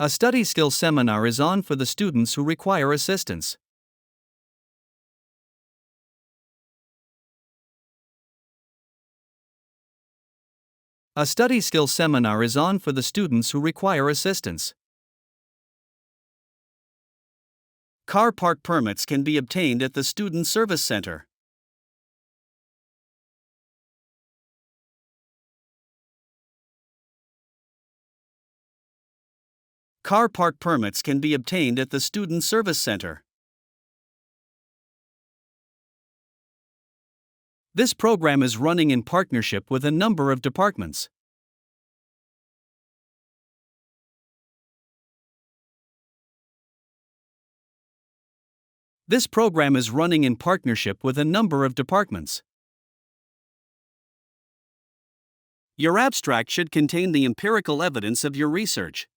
A study skills seminar is on for the students who require assistance. A study skills seminar is on for the students who require assistance. Car park permits can be obtained at the Student Service Center. Car park permits can be obtained at the Student Service Center. This program is running in partnership with a number of departments. This program is running in partnership with a number of departments. Your abstract should contain the empirical evidence of your research.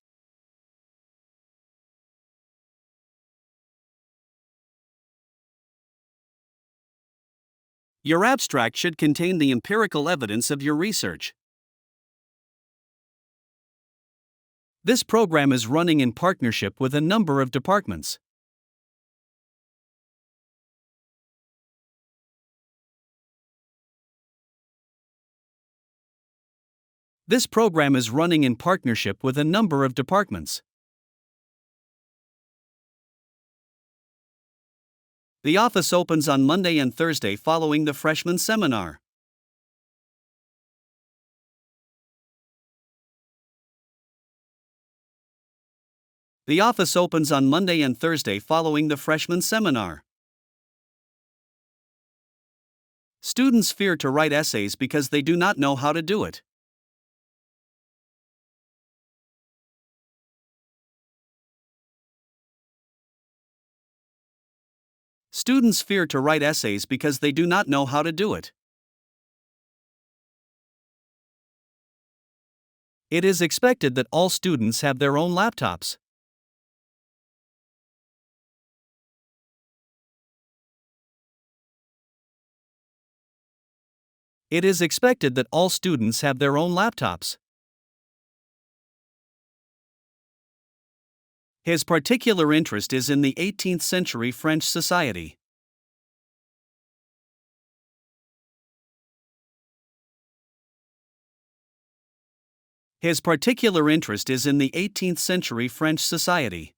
Your abstract should contain the empirical evidence of your research. This program is running in partnership with a number of departments. This program is running in partnership with a number of departments. The office opens on Monday and Thursday following the freshman seminar. The office opens on Monday and Thursday following the freshman seminar. Students fear to write essays because they do not know how to do it. Students fear to write essays because they do not know how to do it. It is expected that all students have their own laptops. It is expected that all students have their own laptops. His particular interest is in the 18th century French society. His particular interest is in the 18th century French society.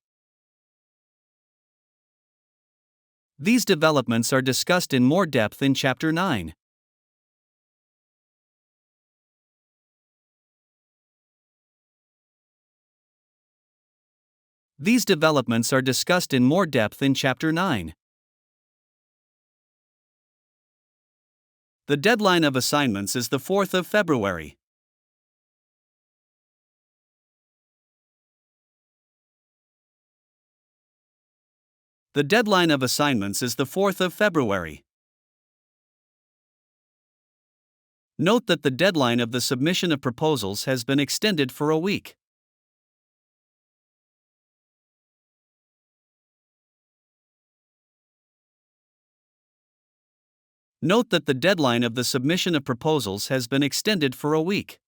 These developments are discussed in more depth in Chapter 9. These developments are discussed in more depth in Chapter 9. The deadline of assignments is the 4th of February. The deadline of assignments is the 4th of February. Note that the deadline of the submission of proposals has been extended for a week. Note that the deadline of the submission of proposals has been extended for a week.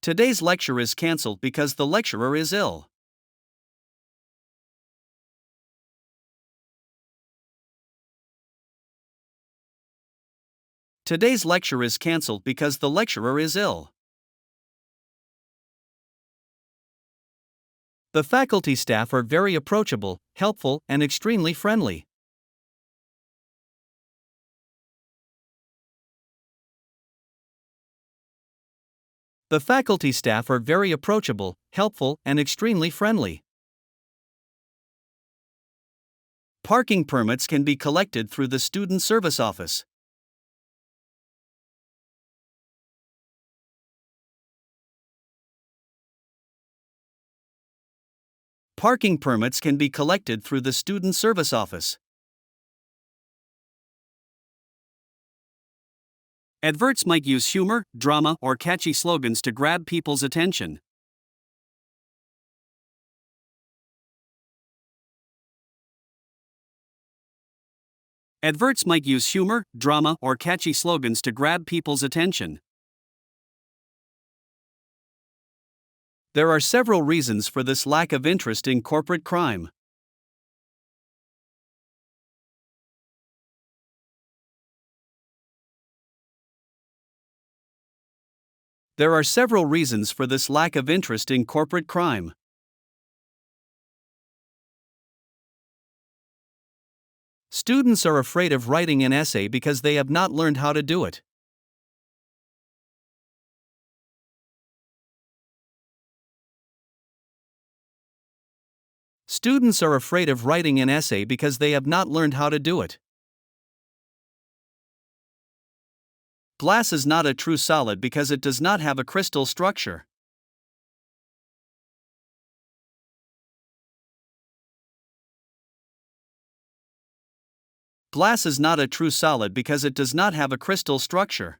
Today's lecture is cancelled because the lecturer is ill. Today's lecture is cancelled because the lecturer is ill. The faculty staff are very approachable, helpful, and extremely friendly. The faculty staff are very approachable, helpful, and extremely friendly. Parking permits can be collected through the Student Service Office. Parking permits can be collected through the Student Service Office. Adverts might use humor, drama, or catchy slogans to grab people's attention. Adverts might use humor, drama, or catchy slogans to grab people's attention. There are several reasons for this lack of interest in corporate crime. There are several reasons for this lack of interest in corporate crime. Students are afraid of writing an essay because they have not learned how to do it. Students are afraid of writing an essay because they have not learned how to do it. Glass is not a true solid because it does not have a crystal structure. Glass is not a true solid because it does not have a crystal structure.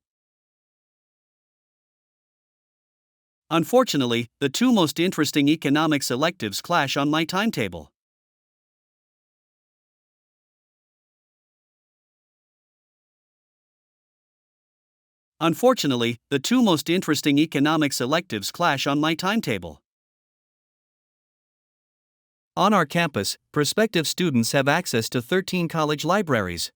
Unfortunately, the two most interesting economics electives clash on my timetable. Unfortunately, the two most interesting economics electives clash on my timetable. On our campus, prospective students have access to 13 college libraries.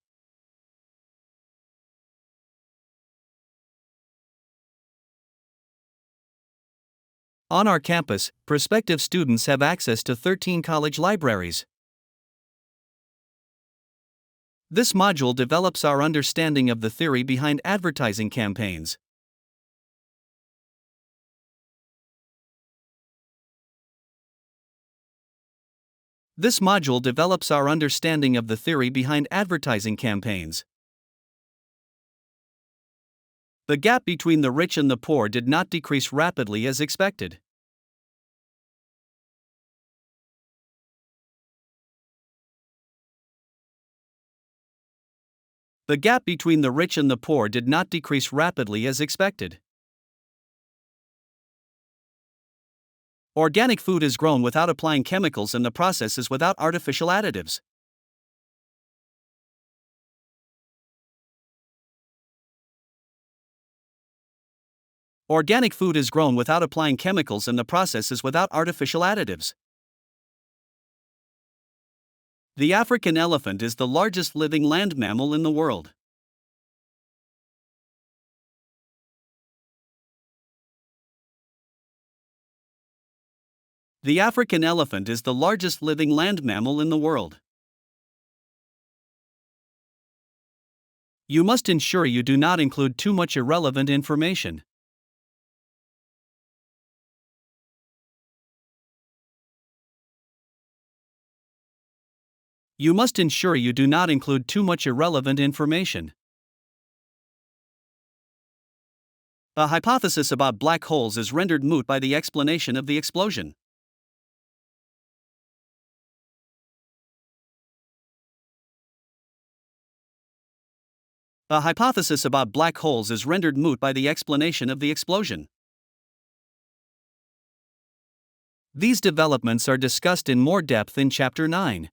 On our campus, prospective students have access to 13 college libraries. This module develops our understanding of the theory behind advertising campaigns. This module develops our understanding of the theory behind advertising campaigns. The gap between the rich and the poor did not decrease rapidly as expected. The gap between the rich and the poor did not decrease rapidly as expected. Organic food is grown without applying chemicals and the process is without artificial additives. Organic food is grown without applying chemicals and the process is without artificial additives. The African elephant is the largest living land mammal in the world. The African elephant is the largest living land mammal in the world. You must ensure you do not include too much irrelevant information. You must ensure you do not include too much irrelevant information. A hypothesis about black holes is rendered moot by the explanation of the explosion. A hypothesis about black holes is rendered moot by the explanation of the explosion. These developments are discussed in more depth in Chapter 9.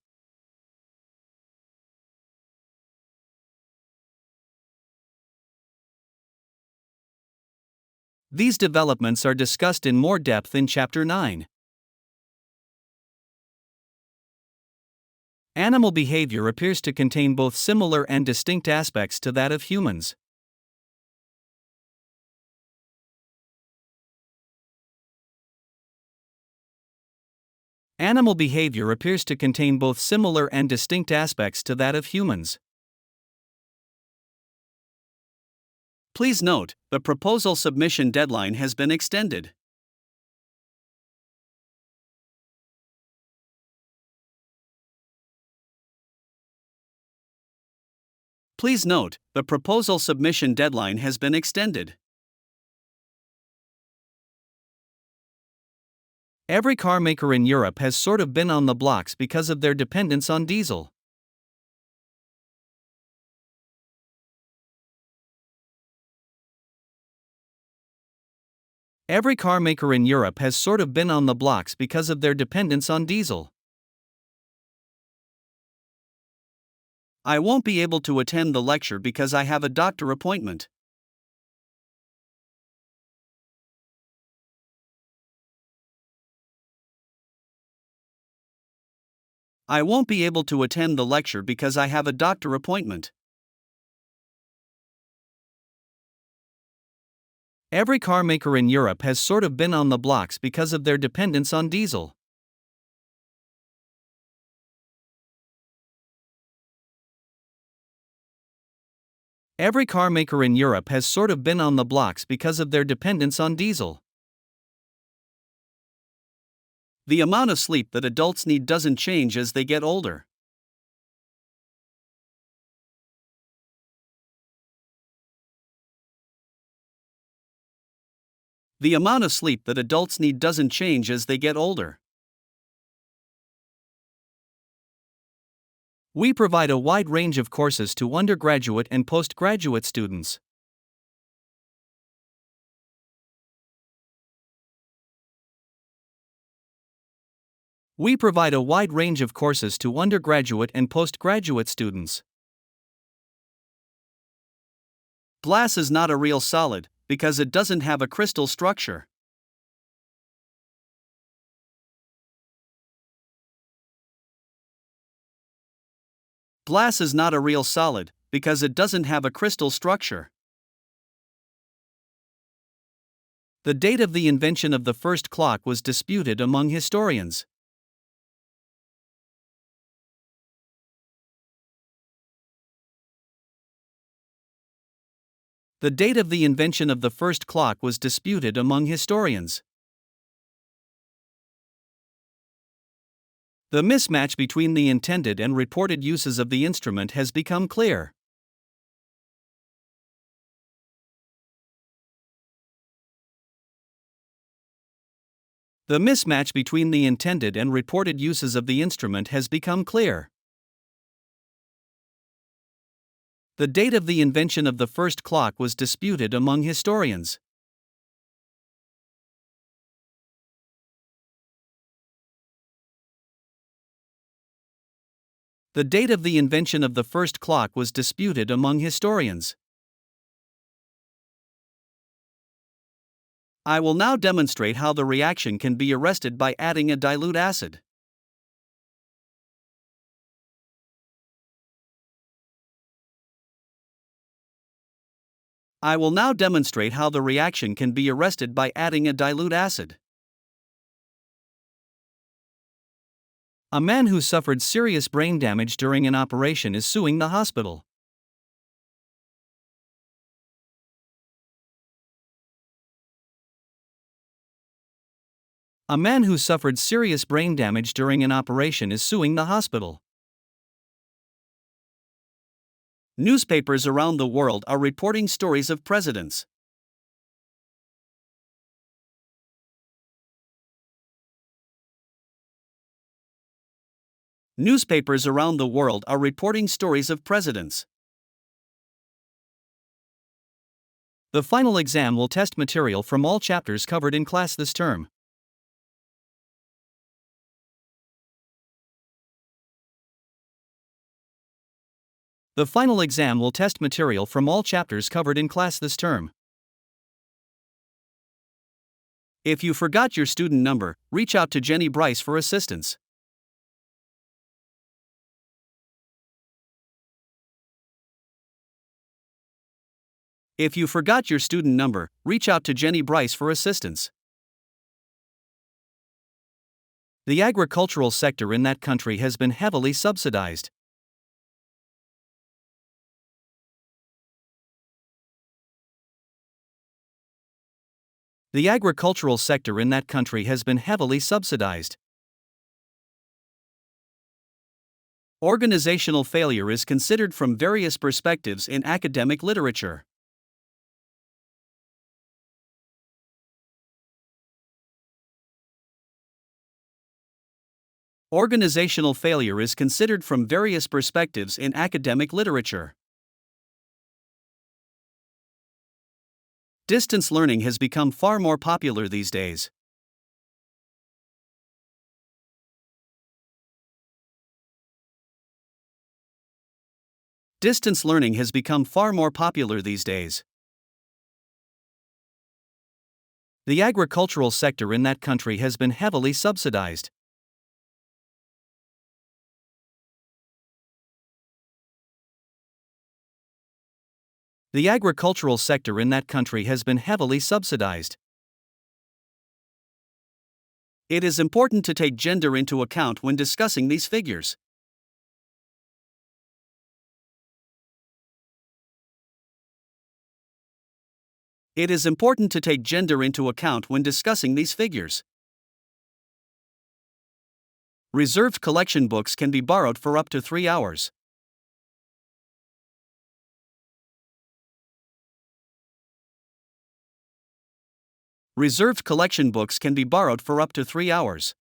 These developments are discussed in more depth in Chapter 9. Animal behavior appears to contain both similar and distinct aspects to that of humans. Animal behavior appears to contain both similar and distinct aspects to that of humans. Please note, the proposal submission deadline has been extended. Please note, the proposal submission deadline has been extended. Every car maker in Europe has sort of been on the blocks because of their dependence on diesel. Every car maker in Europe has sort of been on the blocks because of their dependence on diesel. I won't be able to attend the lecture because I have a doctor appointment. I won't be able to attend the lecture because I have a doctor appointment. Every car maker in Europe has sort of been on the blocks because of their dependence on diesel. Every car maker in Europe has sort of been on the blocks because of their dependence on diesel. The amount of sleep that adults need doesn't change as they get older. The amount of sleep that adults need doesn't change as they get older. We provide a wide range of courses to undergraduate and postgraduate students. We provide a wide range of courses to undergraduate and postgraduate students. Glass is not a real solid because it doesn't have a crystal structure. Glass is not a real solid because it doesn't have a crystal structure. The date of the invention of the first clock was disputed among historians. The date of the invention of the first clock was disputed among historians. The mismatch between the intended and reported uses of the instrument has become clear. The mismatch between the intended and reported uses of the instrument has become clear. The date of the invention of the first clock was disputed among historians. The date of the invention of the first clock was disputed among historians. I will now demonstrate how the reaction can be arrested by adding a dilute acid. I will now demonstrate how the reaction can be arrested by adding a dilute acid. A man who suffered serious brain damage during an operation is suing the hospital. A man who suffered serious brain damage during an operation is suing the hospital. Newspapers around the world are reporting stories of presidents. Newspapers around the world are reporting stories of presidents. The final exam will test material from all chapters covered in class this term. The final exam will test material from all chapters covered in class this term. If you forgot your student number, reach out to Jenny Bryce for assistance. If you forgot your student number, reach out to Jenny Bryce for assistance. The agricultural sector in that country has been heavily subsidized. The agricultural sector in that country has been heavily subsidized. Organizational failure is considered from various perspectives in academic literature. Organizational failure is considered from various perspectives in academic literature. Distance learning has become far more popular these days. Distance learning has become far more popular these days. The agricultural sector in that country has been heavily subsidized. The agricultural sector in that country has been heavily subsidized. It is important to take gender into account when discussing these figures. It is important to take gender into account when discussing these figures. Reserved collection books can be borrowed for up to 3 hours. Reserved collection books can be borrowed for up to 3 hours.